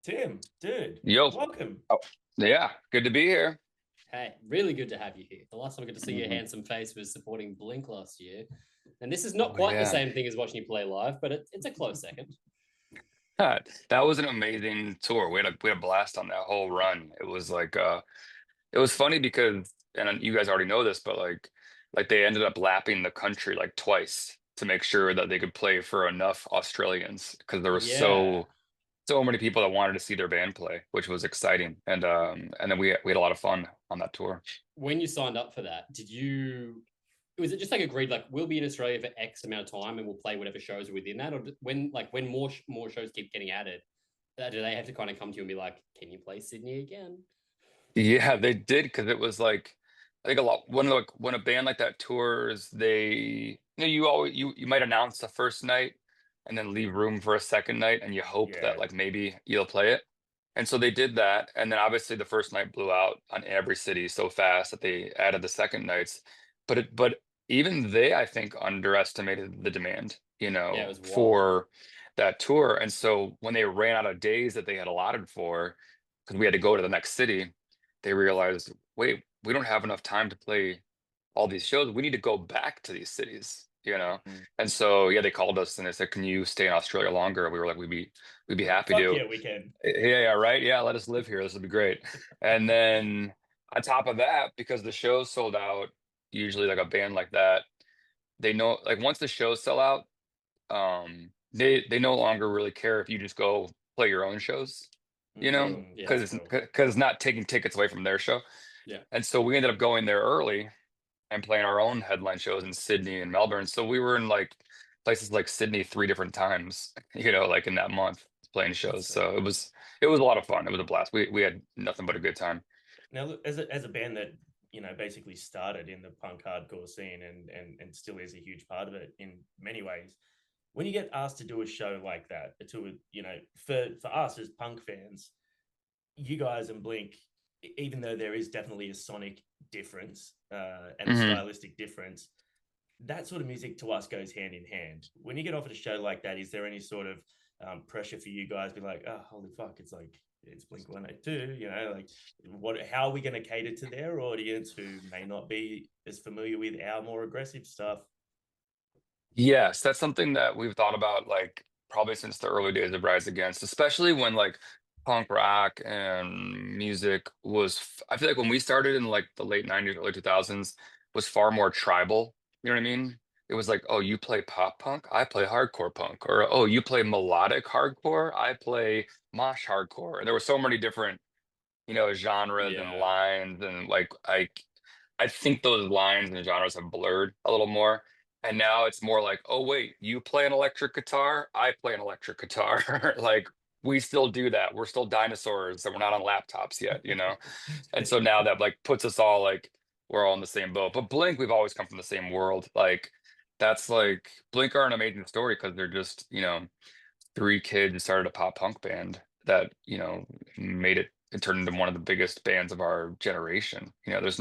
Tim, dude, Yo. welcome. Oh, yeah, good to be here. Hey, really good to have you here. The last time I got to see your Mhm. handsome face was supporting Blink last year. And this is not Oh quite the yeah. same thing as watching you play live, but it's a close second. That was an amazing tour. We had a blast on that whole run. It was funny because, and you guys already know this, but like they ended up lapping the country like twice to make sure that they could play for enough Australians because there were Yeah. so many people that wanted to see their band play, which was exciting. And then we had a lot of fun on that tour. When you signed up for that, was it just like agreed, like we'll be in Australia for X amount of time and we'll play whatever shows are within that? Or when more shows keep getting added, do they have to kind of come to you and be like, can you play Sydney again? Yeah, they did because it was like I think a lot when a band like that tours, you always you might announce the first night and then leave room for a second night and you hope that Yeah, like maybe you'll play it. And so they did that, and then obviously the first night blew out on every city so fast that they added the second nights. But even they I think underestimated the demand, Yeah, it was wild. for that tour. And so when they ran out of days that they had allotted for, because we had to go to the next city, they realized, wait, we don't have enough time to play all these shows. We need to go back to these cities. mm. And so yeah, they called us and they said, "Can you stay in Australia longer?" We were like, "We'd be happy Fuck to." yeah, we can. Yeah, yeah, right. Yeah, let us live here. This would be great. And then on top of that, because the shows sold out, usually like a band like that, they know like once the shows sell out, they no longer really care if you just go play your own shows, Yeah, because that's cool. it's not taking tickets away from their show. Yeah. And so we ended up going there early and playing our own headline shows in Sydney and Melbourne. So we were in like places like Sydney three different times, like in that month playing That's shows. so So it cool. was it was a lot of fun. It was a blast. We had nothing but a good time. Now, look, as a band that basically started in the punk hardcore scene and still is a huge part of it in many ways. When you get asked to do a show like that, for us as punk fans, you guys and Blink, even though there is definitely a sonic difference and a Hmm. stylistic difference, that sort of music to us goes hand in hand. When you get offered a show like that, is there any sort of pressure for you guys? Be like, oh, holy fuck, it's Blink 182, like how are we going to cater to their audience who may not be as familiar with our more aggressive stuff? Yes, that's something that we've thought about like probably since the early days of Rise Against, especially when like punk rock and music I feel like when we started in like the late 90s, early 2000s was far more tribal. You know what I mean? It was like, oh, you play pop punk, I play hardcore punk, or oh, you play melodic hardcore, I play mosh hardcore. And there were so many different, genres and Yeah. lines, and like I think those lines and genres have blurred a little more. And now it's more like, oh wait, you play an electric guitar, I play an electric guitar. Like we still do that. We're still dinosaurs and we're not on laptops yet. And so now that like puts us all like we're all in the same boat. But Blink, we've always come from the same world. Like that's like Blink are an amazing story because they're just, three kids who started a pop punk band that, made it turned into one of the biggest bands of our generation. There's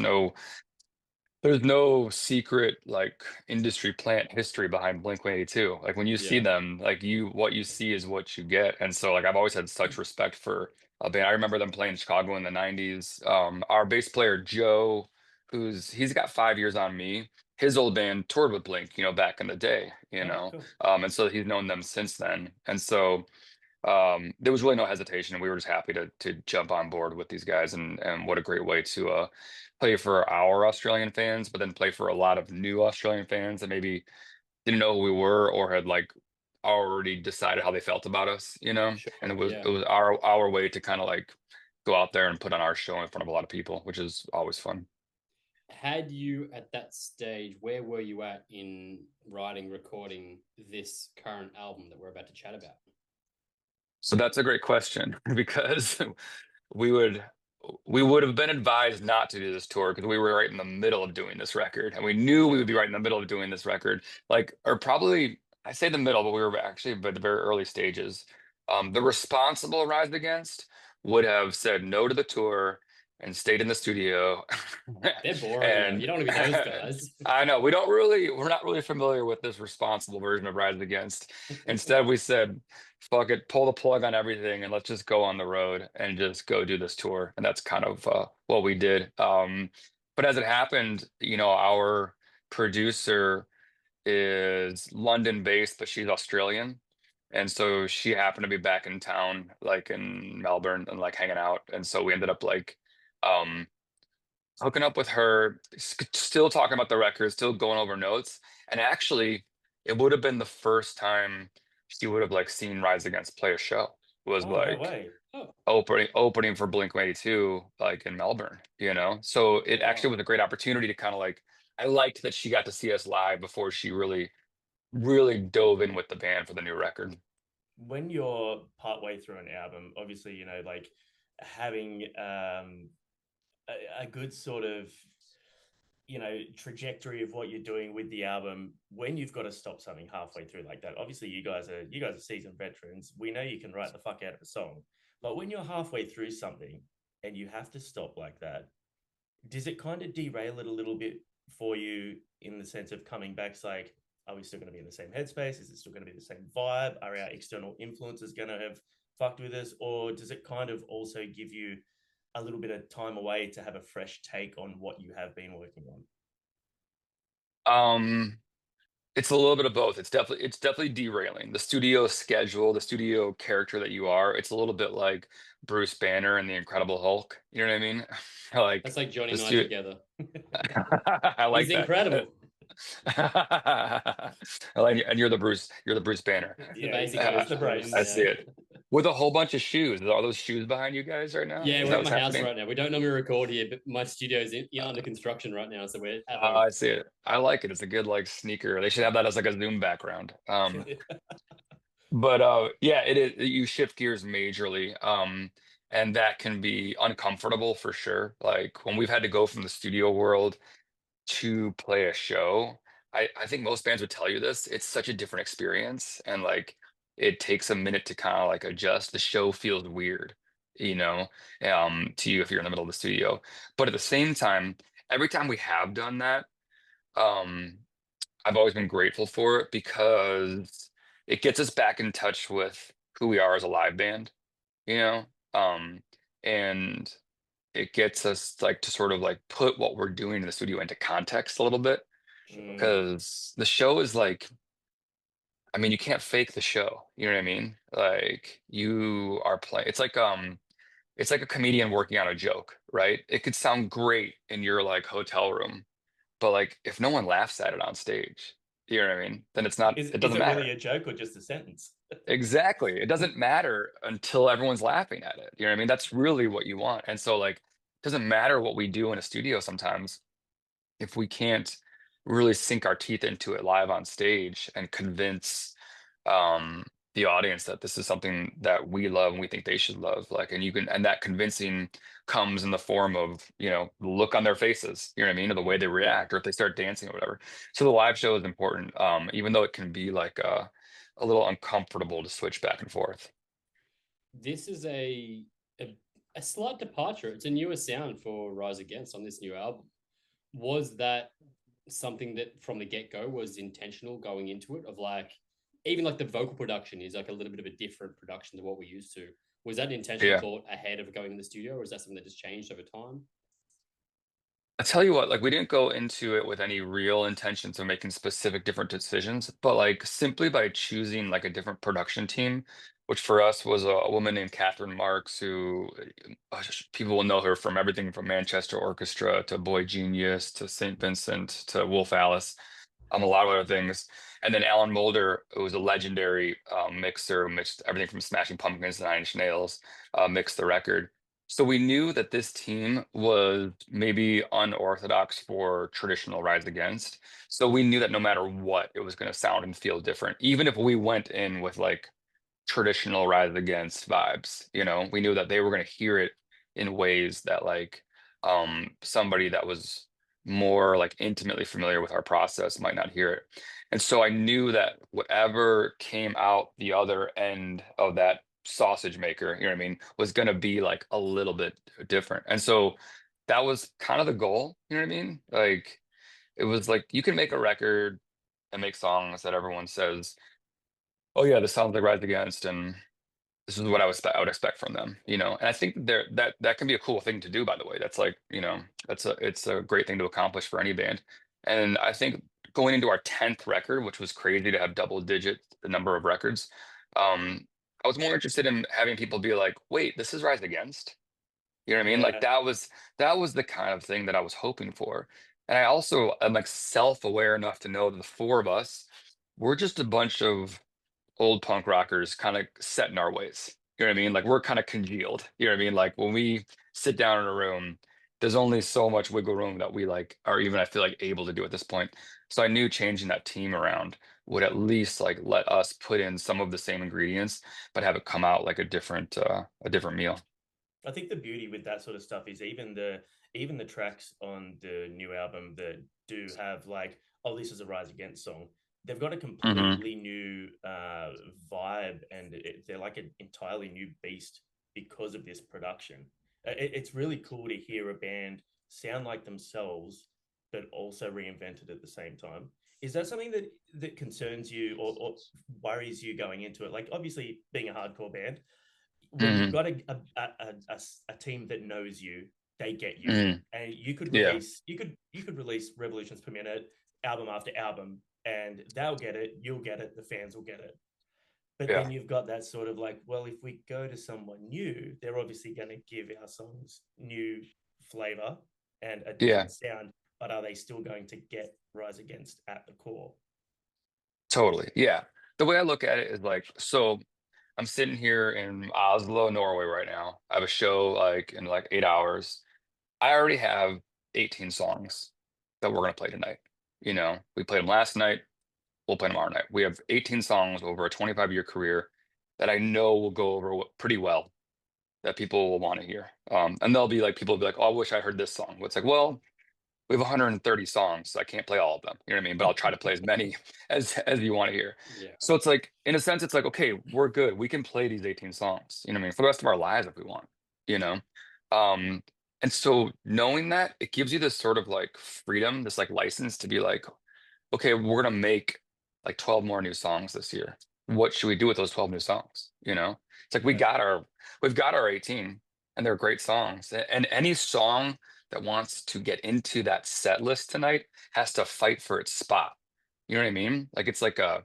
no secret like industry plant history behind Blink 182. Like when you see Yeah. them, like what you see is what you get. And so like I've always had such respect for a band. I remember them playing in Chicago in the 90s. Our bass player Joe, he's got 5 years on me. His old band toured with Blink, back in the day, Oh, cool. And so he's known them since then. And so there was really no hesitation. We were just happy to jump on board with these guys, and what a great way to play for our Australian fans, but then play for a lot of new Australian fans that maybe didn't know who we were or had like already decided how they felt about us. And it Sure. was Yeah. it was our way to kind of like go out there and put on our show in front of a lot of people, which is always fun. Had you at that stage, where were you at in writing, recording this current album that we're about to chat about? So that's a great question because we would we would have been advised not to do this tour because we were right in the middle of doing this record, and we knew we would Sure. be right in the middle of doing this record, like or probably I say the middle, but we were actually at the very early stages. The responsible Rise Against would have said no to the tour and stayed in the studio. They're boring, man. And You don't want to be those guys. I know we're not really familiar with this responsible version of Rise Against. Instead, we said, fuck it, pull the plug on everything and let's just go on the road and just go do this tour. And that's kind of what we did. But as it happened, our producer is London based, but she's Australian. And so she happened to be back in town, like in Melbourne, and like hanging out. And so we ended up like um hooking up with her, still talking about the record, still going over notes. And actually, it would have been the first time she would have like seen Rise Against play a show. Was Oh, no like way. Oh, opening for Blink 182, like in Melbourne, So it actually wow. was a great opportunity to kind of like, I liked that she got to see us live before she really dove in with the band for the new record. When you're partway through an album, obviously, like having a good sort of trajectory of what you're doing with the album, when you've got to stop something halfway through like that, obviously you guys are seasoned veterans, we know you can write the fuck out of a song, but when you're halfway through something and you have to stop like that, does it kind of derail it a little bit for you in the sense of coming back? It's like, are we still going to be in the same headspace? Is it still going to be the same vibe? Are our external influences going to have fucked with us? Or does it kind of also give you a little bit of time away to have a fresh take on what you have been working on? Um, it's a little bit of both. It's definitely derailing. The studio schedule, the studio character that you are, it's a little bit like Bruce Banner and the Incredible Hulk. You know what I mean? Like That's like Johnny the and I studio. together. I He's like that. incredible. And you're the Bruce Banner. The Yeah, basic it's the version. I brace. see Yeah. it. With a whole bunch of shoes. Are those shoes behind you guys right now? Yeah, Is we're that at what's my house happening? right now. We don't normally record here, but my studio's under construction right now, so we're at Oh, home. I see it. I like it. It's a good like sneaker. They should have that as like a Zoom background. But yeah, it is, you shift gears majorly. And that can be uncomfortable for sure. Like when we've had to go from the studio world to play a show, I think most bands would tell you this. It's such a different experience, and like it takes a minute to kind of like adjust. The show feels weird, you know, to you if you're in the middle of the studio. But at the same time, every time we have done that, um, I've always been grateful for it because it gets us back in touch with who we are as a live band, you know, um, and it gets us like to sort of like put what we're doing in the studio into context a little bit Sure. because the show is like, I mean, you can't fake the show. You know what I mean? Like you are playing. It's like a comedian working on a joke, right? It could sound great in your like hotel room, but like if no one laughs at it on stage, you know what I mean? Then is, it is doesn't it really matter. a joke or just a sentence? Exactly. It doesn't matter until everyone's laughing at it. You know what I mean? That's really what you want. And so like it doesn't matter what we do in a studio sometimes if we can't really sink our teeth into it live on stage and convince um the audience that this is something that we love and we think they should love. Like and that convincing comes in the form of, the look on their faces, you know what I mean? Or the way they Yeah. react or if they start dancing or whatever. So the live show is important, even though it can be like a little uncomfortable to switch back and forth. This is a a slight departure. It's a newer sound for Rise Against on this new album. Was that something that from the get-go was intentional going into it, of like even like the vocal production is like a little bit of a different production to what we're used to? Was that an intentional Yeah. thought ahead of going in the studio, or is that something that just changed over time? I tell you what, like we didn't go into it with any real intentions of making specific different decisions, but like simply by choosing like a different production team, which for us was a woman named Catherine Marks, who people will know her from everything from Manchester Orchestra to Boy Genius to St. Vincent to Wolf Alice, a lot of other things. And then Alan Moulder, who was a legendary mixer, mixed everything from Smashing Pumpkins to Nine Inch Nails, mixed the record. So we knew that this team was maybe unorthodox for traditional Rise Against. So we knew that no matter what, it was going to sound and feel different. Even if we went in with like traditional Rise Against vibes, we knew that they were going to hear it in ways that like somebody that was more like intimately familiar with our process might not hear it. And so I knew that whatever came out the other end of that sausage maker, you know what I mean, was going to be like a little bit different. And so that was kind of the goal, you know what I mean? Like it was like you can make a record and make songs that everyone says, "Oh yeah, this sounds like Rise Against," and this is what I would expect from them, you know. And I think that can be a cool thing to do, by the way. That's like, you know, it's a great thing to accomplish for any band. And I think going into our 10th record, which was crazy to have double digit the number of records, I was more interested in having people be like, wait, this is Rise Against. You know what I mean? Like Yeah. that was the kind of thing that I was hoping for. And I also am like self-aware enough to know that the four of us, we're just a bunch of old punk rockers kind of set in our ways. You know what I mean? Like we're kind of congealed. You know what I mean? Like when we sit down in a room, there's only so much wiggle room that we like are even I feel like able to do at this point. So I knew changing that team around would at least like let us put in some of the same ingredients, but have it come out like a different meal. I think the beauty with that sort of stuff is even the tracks on the new album that do have like, oh, this is a Rise Against song. They've got a Hmm. completely new vibe, and they're like an entirely new beast because of this production. It's really cool to hear a band sound like themselves, but also reinvented at the same time. Is that something that concerns you or worries you going into it? Like, obviously, being a hardcore band, when you've Hmm. got a team that knows you, they get you, Hmm. and Yeah. you could release revolutions per minute, album after album, and they'll get it, you'll get it, the fans will get it. But Yeah. then you've got that sort of like, well, if we go to someone new, they're obviously going to give our songs new flavor and a Yeah. different sound, but are they still going to get Rise Against at the core? Totally. Yeah. The way I look at it is like, so I'm sitting here in Oslo, Norway right now. I have a show like in like 8 hours. I already have 18 songs that we're gonna play tonight. You know, we played them last night. We'll play them tomorrow night. We have 18 songs over a 25-year career that I know will go over pretty well, that people will want to hear. And they'll be like, people will be like, "Oh, I wish I heard this song." Well, it's like, well, we have 130 songs, so I can't play all of them. You know what I mean? But I'll try to play as many as you want to hear. Yeah. So it's like, in a sense, it's like, okay, we're good. We can play these 18 songs. You know what I mean? For the rest of our lives if we want. You know, um, and so knowing that it gives you this sort of like freedom, this like license to be like, okay, we're gonna make like 12 more new songs this year. What should we do with those 12 new songs? You know, it's like Yeah. we've got our 18 and they're great songs. And any song that wants to get into that set list tonight has to fight for its spot. You know what I mean? Like it's like an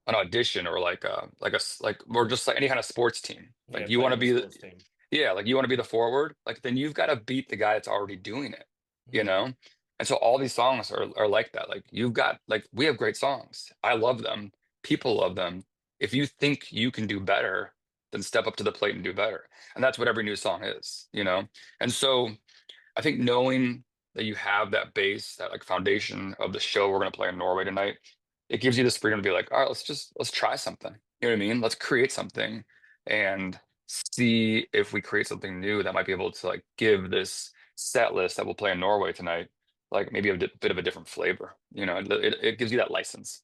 audition or like or just like any kind of sports team. Yeah, Like you want playing to on a be sports team. yeah, like you want to be the forward, like then you've got to beat the guy that's already doing it, you Mm. know? And so all these songs are like that. Like you've got like we have great songs. I love them. People love them. If you think you can do better, then step up to the plate and do better. And that's what every new song is, you know? And so I think knowing that you have that base, that like foundation of the show we're gonna play in Norway tonight, it gives you this freedom to be like, all right, let's try something. You know what I mean? Let's create something and see if we create something new that might be able to like give this set list that we'll play in Norway tonight, like maybe a bit of a different flavor. You know, it gives you that license.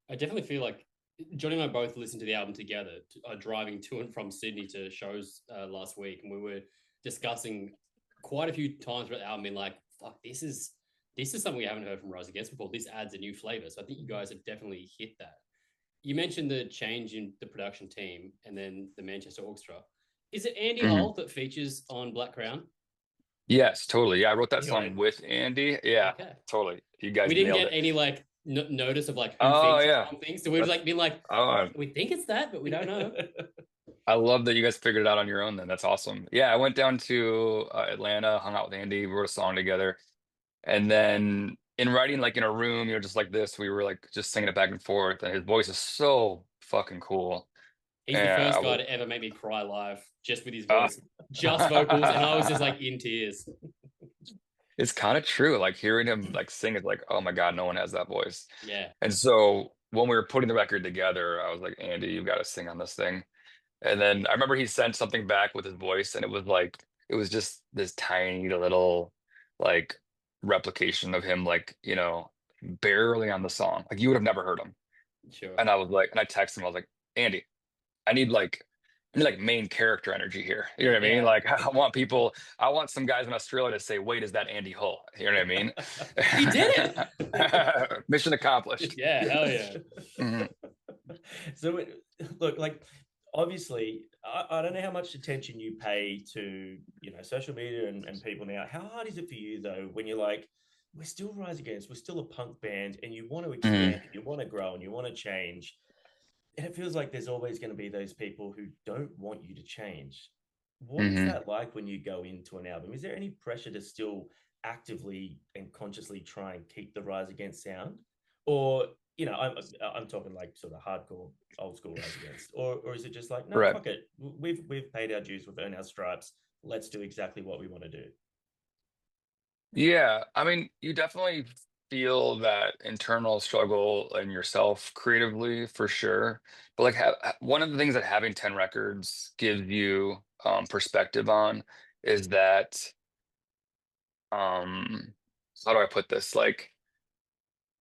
I definitely feel like Johnny and I both listened to the album together, driving to and from Sydney to shows last week, and we were discussing quite a few times throughout the album, being like, "Fuck, this is something we haven't heard from Rise Against before. This adds a new flavor." So I think you guys have definitely hit that. You mentioned the change in the production team and then the Manchester Orchestra. Is it Andy Mhm. Holt that features on Black Crown? Yes, totally. Yeah, I wrote that Anyway, song with Andy. Yeah, Okay. totally. You We guys didn't nailed get it. any like notice of like who Oh features yeah. on things. So we were That's like being like, oh we think it's that, but we don't know. I love that you guys figured it out on your own then. That's awesome. Yeah, I went down to Atlanta, hung out with Andy, we wrote a song together. And then in writing, like in a room, you know, just like this, we were like just singing it back and forth. And his voice is so fucking cool. He's the And I first guy was, to ever make me cry live just with his uh, voice, just vocals, and I was just like in tears. it's kind of true. Like hearing him like sing is like, oh my God, no one has that voice. Yeah, And so when we were putting the record together, I was like, Andy, you got to sing on this thing. And then I remember he sent something back with his voice, and it was like it was just this tiny little like replication of him, like, you know, barely on the song. Like you would have never heard him. sure. And I was like, and I texted him, I was like, Andy, I need like I mean, like main character energy here. You know what I mean? Yeah. Like I want some guys in Australia to say, wait, is that Andy Hull? You know what I mean? He did it. Mission accomplished. Yeah, hell yeah. Mhm. So look, like obviously, I don't know how much attention you pay to, social media and people now. How hard is it for you though, when you're like, we're still Rise Against, we're still a punk band, and you want to expand, Mhm. and you want to grow, and you want to change, and it feels like there's always going to be those people who don't want you to change. What is Mhm. that like when you go into an album? Is there any pressure to still actively and consciously try and keep the Rise Against sound, or I'm talking like sort of hardcore old school Rise Against, or is it just like, no, Right. fuck it, we've paid our dues, we've earned our stripes, let's do exactly what we want to do. Yeah, I mean, you definitely feel that internal struggle in yourself creatively for sure. But like one of the things that having 10 records gives you perspective on is that um how do I put this? Like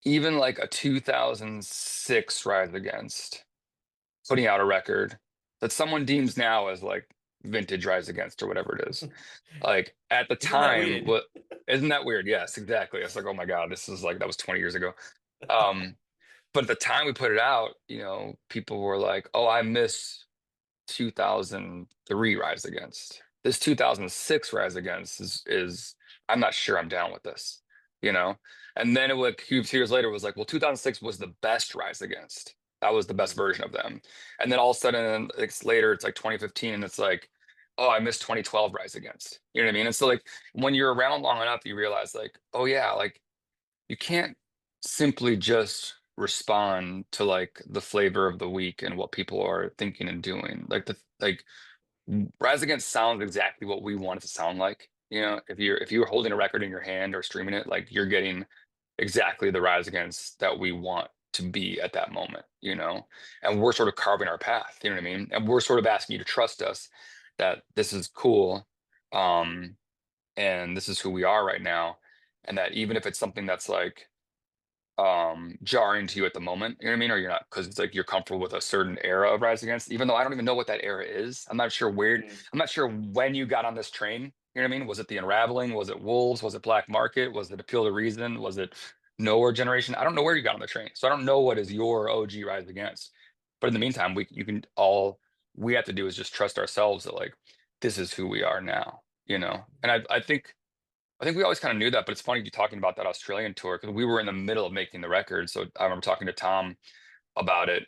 even like a 2006 Rise Against putting out a record that someone deems now as like vintage Rise Against or whatever it is. Like at the Isn't that time, weird? what isn't that weird? Yes, exactly. It's like, oh my God, this is like that was 20 years ago. Um, but at the time we put it out, people were like, oh, I miss 2003 Rise Against. This 2006 Rise Against is I'm not sure I'm down with this, you know? And then a few years later was like, well, 2006 was the best Rise Against. That was the best Mm. version of them. And then all of a sudden, it's like 2015, and it's like, oh, I missed 2012 Rise Against. You know what I mean? And so like when you're around long enough, you realize like, oh yeah, like you can't simply just respond to like the flavor of the week and what people are thinking and doing. Like Rise Against sounds exactly what we want it to sound like. If you were holding a record in your hand or streaming it, like you're getting exactly the Rise Against that we want to be at that moment, and we're sort of carving our path, you know what I mean? And we're sort of asking you to trust us that this is cool. Um, and this is who we are right now. And that even if it's something that's like jarring to you at the moment, you know what I mean, or you're not, because it's like you're comfortable with a certain era of Rise Against, even though I don't even know what that era is. Mm. I'm not sure when you got on this train. You know what I mean? Was it the Unraveling? Was it Wolves? Was it Black Market? Was it Appeal to Reason? Was it Nowhere Generation? I don't know where you got on the train, so I don't know what is your OG Rise Against. But in the meantime, all we have to do is just trust ourselves that like this is who we are now, and I think we always kind of knew that, but it's funny you talking about that Australian tour because we were in the middle of making the record. So I remember talking to Tom about it,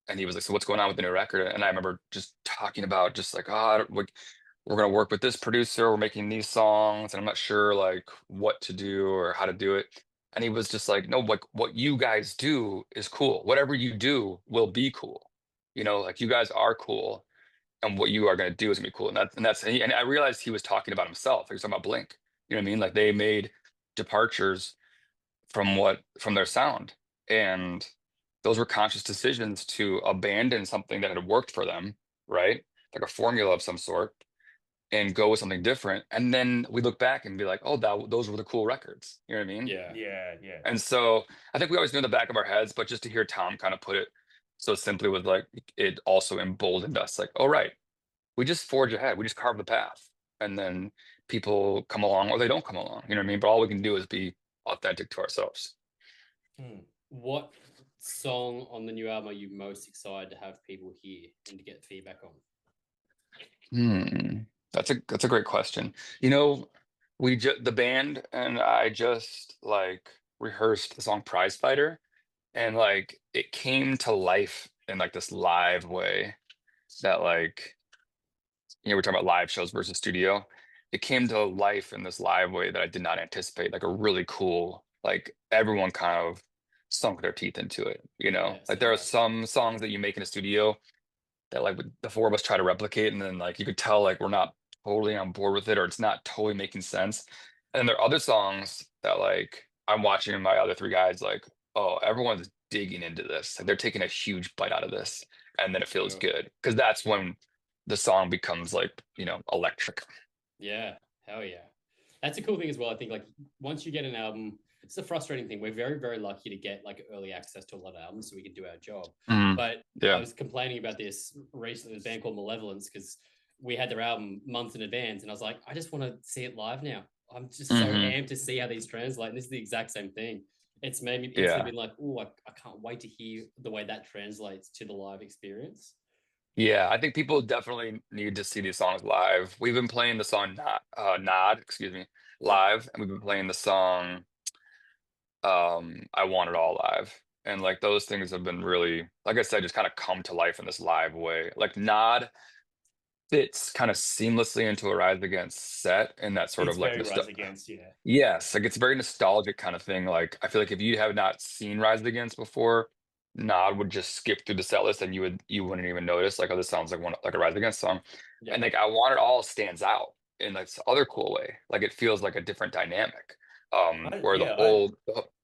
and he was like, "So what's going on with the new record?" And I remember just talking about just like, "Oh, we're gonna work with this producer. We're making these songs, and I'm not sure like what to do or how to do it." And he was just like, "No, like what you guys do is cool. Whatever you do will be cool. Like you guys are cool, and what you are going to do is gonna be cool." And I realized he was talking about himself. He was talking about Blink. You know what I mean? Like they made departures from their sound, and those were conscious decisions to abandon something that had worked for them, right? Like a formula of some sort, and go with something different. And then we look back and be like, oh, those were the cool records. You know what I mean? Yeah. Yeah, yeah. And so I think we always knew in the back of our heads, but just to hear Tom kind of put it so simply was like it also emboldened us, like, oh right, we just forge ahead. We just carve the path. And then people come along or they don't come along. You know what I mean? But all we can do is be authentic to ourselves. Mm. What song on the new album are you most excited to have people hear and to get feedback on? That's a great question. The band and I just like rehearsed the song Prize Fighter, and like it came to life in like this live way that like we're talking about live shows versus studio. It came to life in this live way that I did not anticipate, like a really cool, like everyone kind of sunk their teeth into it, Yeah, Like so there are nice. some songs that you make in a studio that like the four of us try to replicate, and then like you could tell like we're not totally on board with it or it's not totally making sense. And then there are other songs that like I'm watching my other three guys like, oh, everyone's digging into this. Like they're taking a huge bite out of this, and then it feels Sure. good because that's when the song becomes like, electric. Yeah, hell yeah. That's a cool thing as well. I think like once you get an album it's a frustrating thing. We're very, very lucky to get like early access to a lot of albums so we can do our job. But I Yeah. was complaining about this recently with a band called Malevolence because we had their album months in advance, and I was like, I just want to see it live now. I'm just so amped to see how these translate. And this is the exact same thing. It's made me instantly been like, oh, I can't wait to hear the way that translates to the live experience. Yeah, I think people definitely need to see these songs live. We've been playing the song Nod, excuse me, live, and we've been playing the song I Want It All live. And like those things have been really, like I said, just kind of come to life in this live way. Like Nod fits kind of seamlessly into a Rise Against set and that sort It's of like very Rise Against, yeah. yes, like it's a very nostalgic kind of thing. Like I feel like if you have not seen Rise Against before, Nod would just skip through the set list and you wouldn't even notice like, oh, this sounds like one like a Rise Against song. Yeah. And like I Want It All stands out in like this other cool way. Like it feels like a different dynamic. Where the whole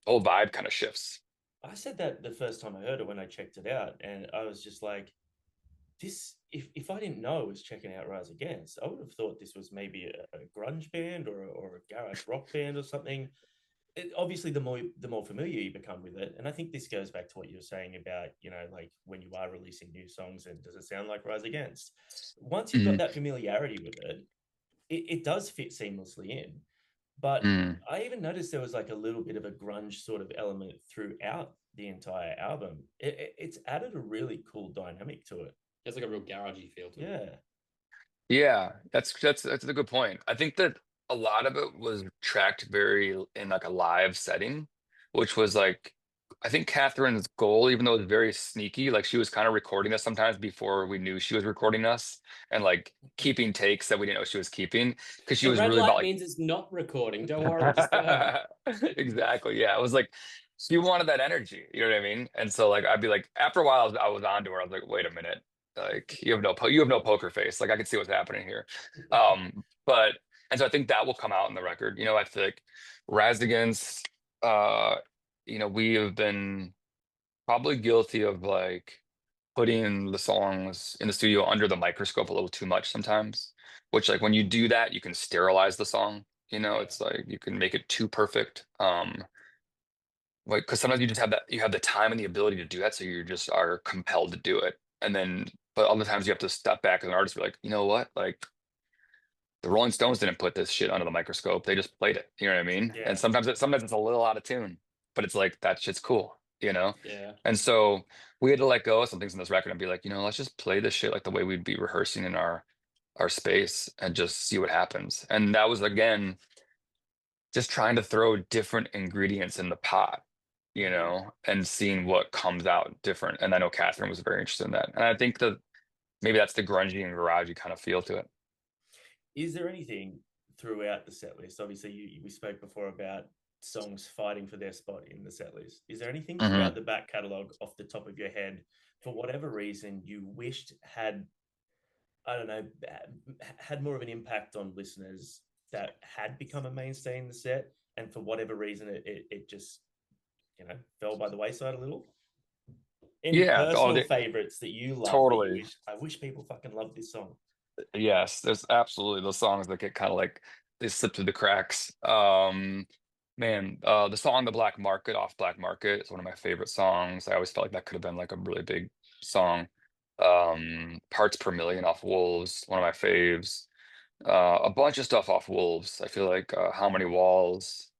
vibe kind of shifts. I said that the first time I heard it when I checked it out, and I was just like, this. If I didn't know I was checking out Rise Against, I would have thought this was maybe a grunge band or a garage rock band or something. Obviously, the more familiar you become with it, and I think this goes back to what you were saying about, like when you are releasing new songs, and does it sound like Rise Against? Once you've got that familiarity with it, it does fit seamlessly in. But I even noticed there was like a little bit of a grunge sort of element throughout the entire album. It's added a really cool dynamic to it. It's like a real garagey feel to it. Yeah, that's a good point. I think that a lot of it was tracked very in like a live setting, which was like I think Catherine's goal, even though it was very sneaky, like she was kind of recording us sometimes before we knew she was recording us, and like keeping takes that we didn't know she was keeping because she The was red really light about like means it's not recording. Don't worry, just go ahead. exactly. Yeah, it was like she wanted that energy. You know what I mean? And so like I'd be like after a while I was onto her. I was like, wait a minute, like you have no poker face. Like I can see what's happening here. But and so I think that will come out in the record. You know, I feel like Raz Against, we have been probably guilty of like putting the songs in the studio under the microscope a little too much sometimes. Which like when you do that, you can sterilize the song. It's like you can make it too perfect. Like because sometimes you just have that you have the time and the ability to do that, so you just are compelled to do it. And then, but other times you have to step back as an artist, be like, you know what, like the Rolling Stones didn't put this shit under the microscope; they just played it. You know what I mean? Yeah. And sometimes it's a little out of tune, but it's like that shit's cool. Yeah. And so we had to let go of some things in this record and be like, let's just play this shit like the way we'd be rehearsing in our space and just see what happens. And that was again just trying to throw different ingredients in the pot, and seeing what comes out different. And I know Catherine was very interested in that. And I think that maybe that's the grungy and garagey kind of feel to it. Is there anything throughout the set list? Obviously, we spoke before about songs fighting for their spot in the set list. Is there anything throughout the back catalogue off the top of your head, for whatever reason, you wished had, I don't know, had more of an impact on listeners that had become a mainstay in the set, and for whatever reason, it just, fell by the wayside a little? Any personal favorites that you love? Totally. I wish people fucking love this song. Yes, there's absolutely those songs that get kind of like they slip through the cracks. The song "The Black Market" off Black Market is one of my favorite songs. I always felt like that could have been like a really big song. Parts Per Million off Wolves, one of my faves. A bunch of stuff off Wolves. I feel like How Many Walls,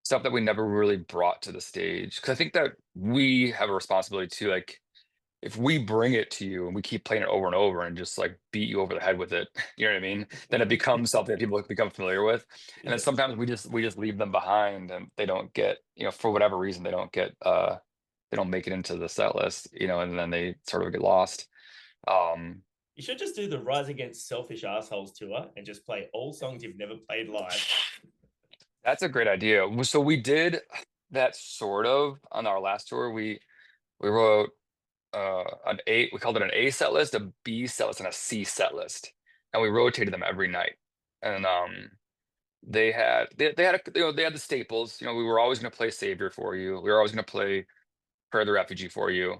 stuff that we never really brought to the stage. Because I think that we have a responsibility to like if we bring it to you and we keep playing it over and over and just like beat you over the head with it, you know what I mean? Then it becomes something that people become familiar with. And then sometimes we just leave them behind and they don't get, for whatever reason they don't make it into the set list, and then they sort of get lost. You should just do the Rise Against Selfish Assholes tour and just play all songs you've never played live. That's a great idea. So we did that sort of on our last tour. We wrote we called it an A set list, a B set list, and a C set list, and we rotated them every night. And they had the staples. We were always going to play Savior for you. We were always going to play Prayer of the Refugee for you,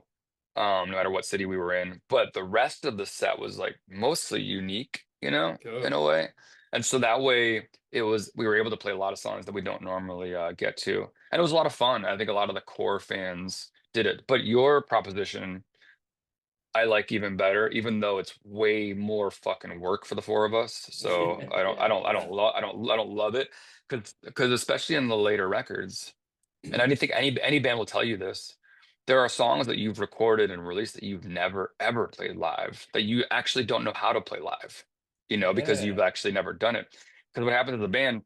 no matter what city we were in. But the rest of the set was like mostly unique in a way. And so that way we were able to play a lot of songs that we don't normally get to. And it was a lot of fun. I think a lot of the core fans did it. But your proposition, I like even better, even though it's way more fucking work for the four of us. So I don't love it because especially in the later records, and I think any band will tell you this. There are songs that you've recorded and released that you've never ever played live, that you actually don't know how to play live, because you've Yeah. actually never done it. Because what happens as a band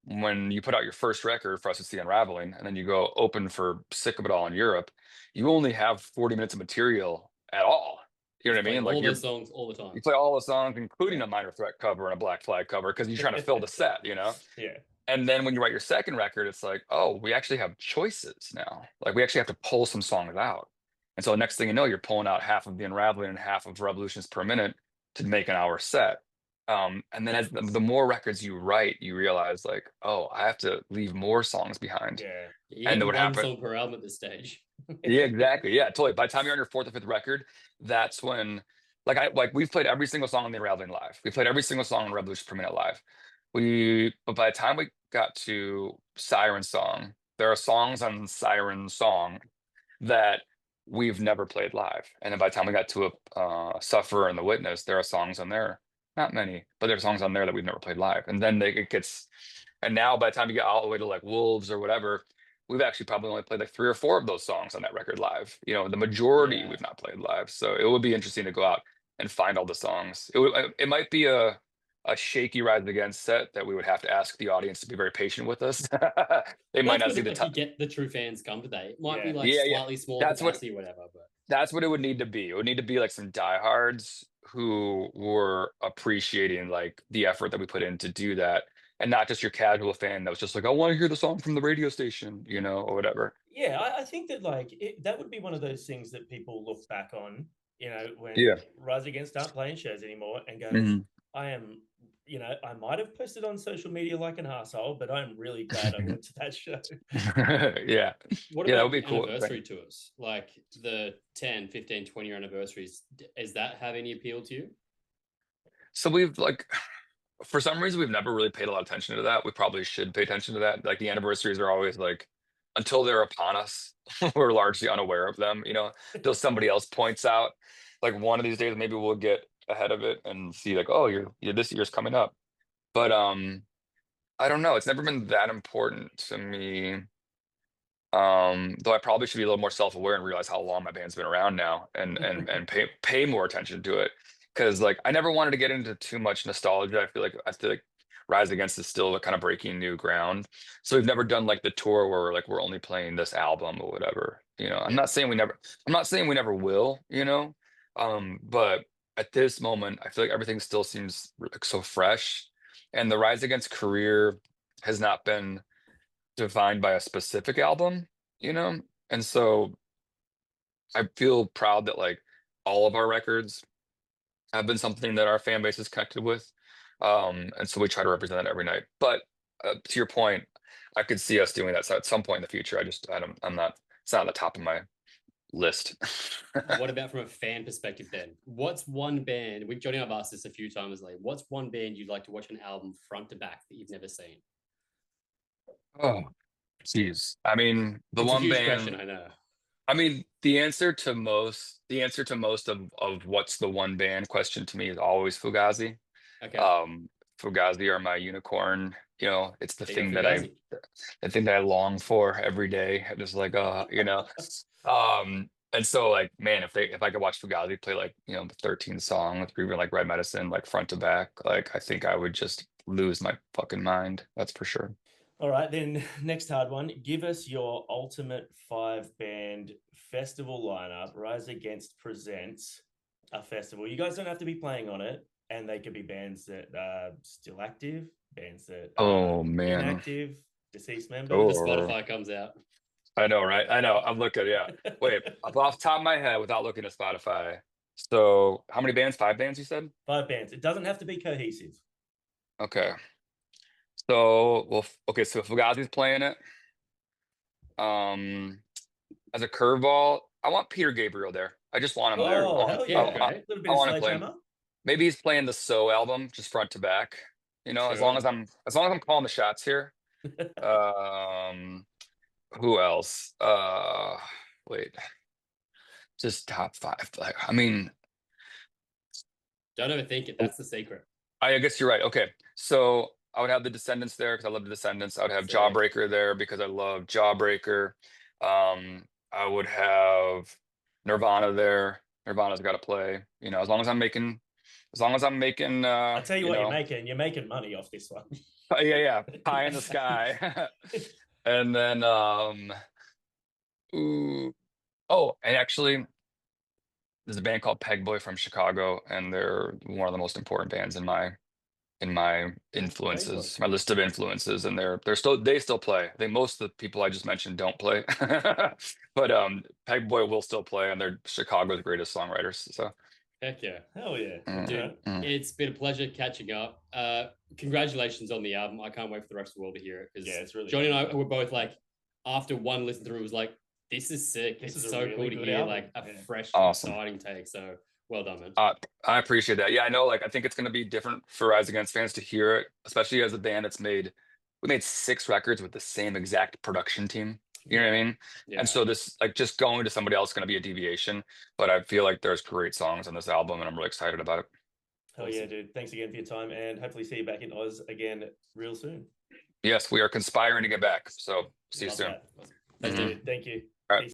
when you put out your first record, for us it's The Unraveling, and then you go open for Sick of It All in Europe, you only have 40 minutes of material at all. You know Just what I play mean? Like all those songs all the time. you play all the songs, including Yeah. a Minor Threat cover and a Black Flag cover, because you're trying to fill the set, Yeah. And then when you write your second record, it's like, oh, we actually have choices now. Like we actually have to pull some songs out. And so the next thing you know, you're pulling out half of The Unraveling and half of Revolutions Per Minute to make an hour set. And then as the more records you write, you realize like, oh, I have to leave more songs behind. Yeah. You And get then to what one happened? song per album at this stage. Yeah, exactly. Yeah, totally. By the time you're on your fourth or fifth record, that's when like we've played every single song on The Unraveling live. We played every single song on Revolution Per Minute live. But by the time we got to Siren Song, there are songs on Siren Song that we've never played live. And then by the time we got to Sufferer and The Witness, there are songs on there, not many, but there are songs on there that we've never played live. And then and now by the time you get all the way to like Wolves or whatever, we've actually probably only played like 3 or 4 of those songs on that record live. The majority Yeah. we've not played live. So it would be interesting to go out and find all the songs. It might be a shaky Rise Against set that we would have to ask the audience to be very patient with us. They might That's not when see the like time. you get the true fans come today. It might be Yeah. like Yeah. slightly small That's what capacity or whatever, but that's what it would need to be. It would need to be like some diehards who were appreciating like the effort that we put in to do that, and not just your casual fan that was just like, I want to hear the song from the radio station, or whatever. Yeah, I think that that would be one of those things that people look back on, when Yeah. Rise Against aren't playing shows anymore and go, Mhm. I am, I might have posted on social media like an asshole, but I'm really glad I went to that show. Yeah. what Yeah, that about would be the cool. anniversary tours? Like the 10, 15, 20 year anniversaries. Does that have any appeal to you? So we've for some reason we've never really paid a lot of attention to that. We probably should pay attention to that. Like the anniversaries are always like until they're upon us, we're largely unaware of them, Till somebody else points out. Like one of these days maybe we'll get ahead of it and see like, oh, you're this year's coming up. But I don't know. It's never been that important to me. Though I probably should be a little more self-aware and realize how long my band's been around now and pay more attention to it. Because like I never wanted to get into too much nostalgia. I feel like Rise Against is still kind of breaking new ground. So we've never done like the tour where like we're only playing this album or whatever. I'm Yeah. not saying we never will, but at this moment, I feel like everything still seems like so fresh. And the Rise Against career has not been defined by a specific album, you know? And so I feel proud that like all of our records have been something that our fan base is connected with. And so we try to represent that every night. But to your point, I could see us doing that at some point in the future. I'm not, it's not on the top of my list. What about from a fan perspective then? What's one band, Johnny and I've asked this a few times lately, what's one band you'd like to watch an album front to back that you've never seen? Oh, geez. I mean, the It's a one huge band, question, I know. I mean, the answer to most of what's the one band question to me is always Fugazi. Okay. Um, Fugazi are my unicorn. It's Big up Fugazi. the thing that I long for every day. I'm just like, and so like, man, if I could watch Fugazi play like, the 13 songs, or even like Red Medicine, like front to back, like I think I would just lose my fucking mind. That's for sure. All right, then next hard one. Give us your ultimate 5-band festival lineup. Rise Against presents a festival. You guys don't have to be playing on it, and they could be bands that are still active, bands that are Oh man. inactive, deceased The members. Oh, Spotify comes out. I know, right? I know. I'm looking. Yeah. Wait, off the top of my head, without looking at Spotify. So, how many bands? 5 bands, you said? 5 bands. It doesn't have to be cohesive. Okay. So, well, okay. So Fugazi's playing it. As a curveball, I want Peter Gabriel there. I just want him there. Oh, hell yeah. great. A little bit I of want to play him. Sledgehammer. maybe he's playing the So album just front to back. You know, as long as I'm calling the shots here. Who else? Wait, just top 5. Like, I mean, Don't overthink it. That's the secret. I guess you're right. Okay, so I would have the Descendants there because I love the Descendants. I would have Sick. Jawbreaker there because I love Jawbreaker. I would have Nirvana there. Nirvana's got to play. You know, as long as I'm making. I'll tell you what, you're making money off this one. Yeah, pie in the sky. And then ooh, oh, and actually there's a band called Pegboy from Chicago, and they're one of the most important bands in my influences, my list of influences, and they still play. I think most of the people I just mentioned don't play. But Pegboy will still play, and they're Chicago's greatest songwriters. So heck yeah. Hell yeah. Dude, it's been a pleasure catching up. Congratulations on the album. I can't wait for the rest of the world to hear it. Yeah, it's really Johnny and I were both like, after one listen through, it was like, this is sick. It's so really cool to hear album. Like a fresh, exciting take. So well done, man. I appreciate that. Yeah, I know. Like, I think it's going to be different for Rise Against fans to hear it, especially as a band that's we made 6 records with the same exact production team. You know what I mean? Yeah. And so this, like, just going to somebody else is going to be a deviation. But I feel like there's great songs on this album, and I'm really excited about it. Hell yeah, dude. Thanks again for your time, and hopefully see you back in Oz again real soon. Yes, we are conspiring to get back. So see you soon. Thanks, dude. Thank you. All right. Peace.